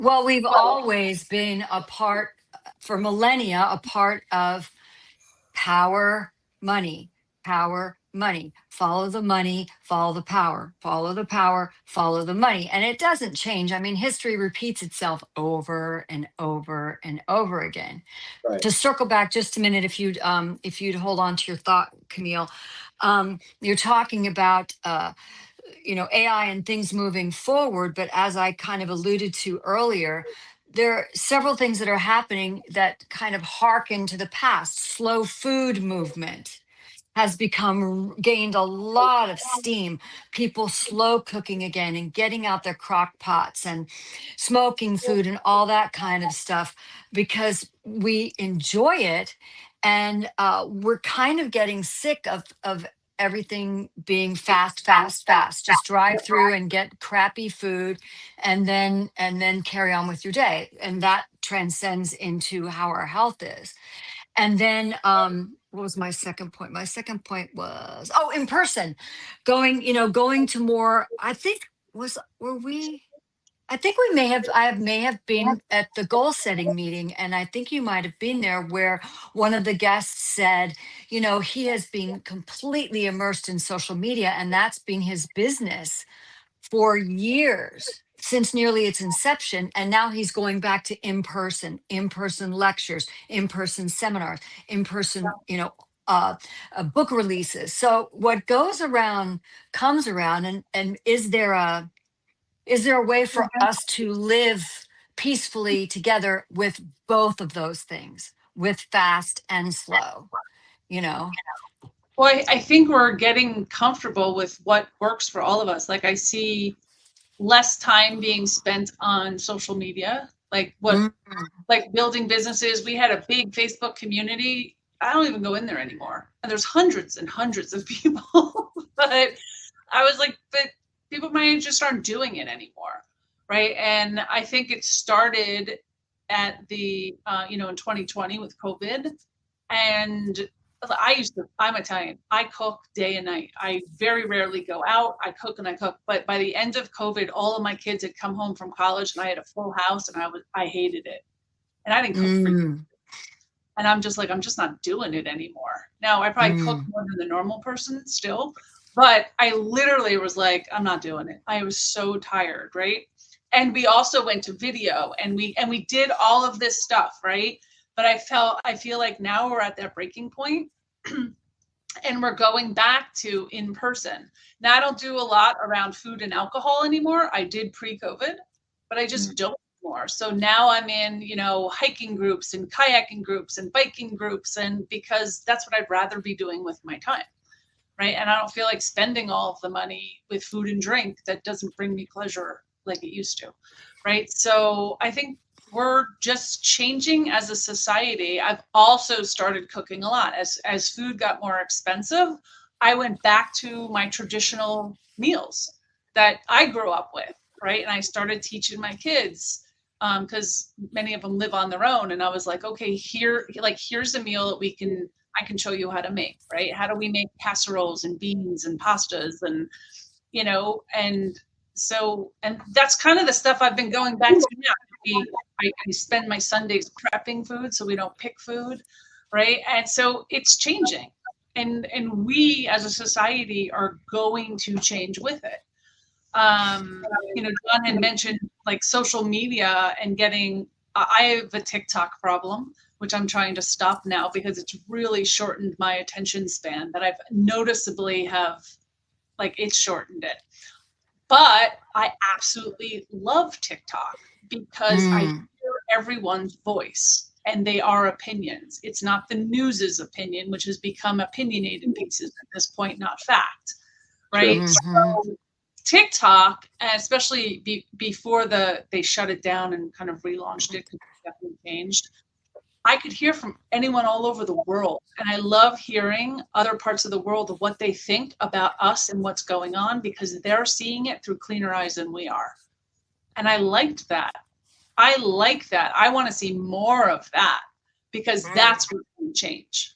Well, we've always been a part, for millennia, a part of power, money, power, money. Follow the money, follow the power, follow the power, follow the money. And it doesn't change. I mean, history repeats itself over and over and over again. Right. To circle back just a minute, if you'd hold on to your thought, Camille, you're talking about AI and things moving forward. But as I kind of alluded to earlier, there are several things that are happening that kind of harken to the past. Slow food movement has become gained a lot of steam. People slow cooking again and getting out their crock pots and smoking food and all that kind of stuff because we enjoy it. And we're kind of getting sick of everything being fast, fast, fast. Just drive through and get crappy food and then carry on with your day. And that transcends into how our health is. And then what was my second point? My second point was, oh, in person, going to more, I think was were we I think we may have been at the goal setting meeting, and I think you might have been there where one of the guests said, he has been completely immersed in social media, and that's been his business for years, since nearly its inception. And now he's going back to in person lectures, in-person seminars, in-person, book releases. So what goes around comes around. And is there a way for us to live peacefully together with both of those things, with fast and slow, you know? Well, I think we're getting comfortable with what works for all of us. Like I see less time being spent on social media, Mm. like building businesses. We had a big Facebook community. I don't even go in there anymore. And there's hundreds and hundreds of people. But I was like, but people my age just aren't doing it anymore. Right. And I think it started at in 2020 with COVID. And I'm Italian. I cook day and night. I very rarely go out. I cook and I cook. But by the end of COVID, all of my kids had come home from college and I had a full house and I hated it. And I didn't cook for years. Mm. And I'm just like, I'm just not doing it anymore. Now, I probably cook Mm. more than the normal person still, but I literally was like, I'm not doing it. I was so tired, right? And we also went to video and we did all of this stuff, right? But I feel like now we're at that breaking point and we're going back to in person. Now I don't do a lot around food and alcohol anymore. I did pre-COVID, but I just don't anymore. So now I'm in, hiking groups and kayaking groups and biking groups, and because that's what I'd rather be doing with my time. Right. And I don't feel like spending all of the money with food and drink that doesn't bring me pleasure like it used to. Right. So I think we're just changing as a society. I've also started cooking a lot. As food got more expensive, I went back to my traditional meals that I grew up with, right? And I started teaching my kids because many of them live on their own. And I was like, okay, here's a meal that I can show you how to make, right? How do we make casseroles and beans and pastas and, and so, and that's kind of the stuff I've been going back to now. I spend my Sundays prepping food so we don't pick food, right? And so it's changing, and we as a society are going to change with it. John had mentioned like social media and getting. I have a TikTok problem, which I'm trying to stop now because it's really shortened my attention span. That I've noticeably it's shortened it. But I absolutely love TikTok because I Mm. hear everyone's voice and they are opinions. It's not the news's opinion, which has become opinionated pieces at this point, not fact, Sure. right? Hmm. So TikTok, and especially before they shut it down and kind of relaunched it because it definitely changed, I could hear from anyone all over the world. And I love hearing other parts of the world of what they think about us and what's going on because they're seeing it through cleaner eyes than we are. And I liked that. I like that. I want to see more of that because that's what can change.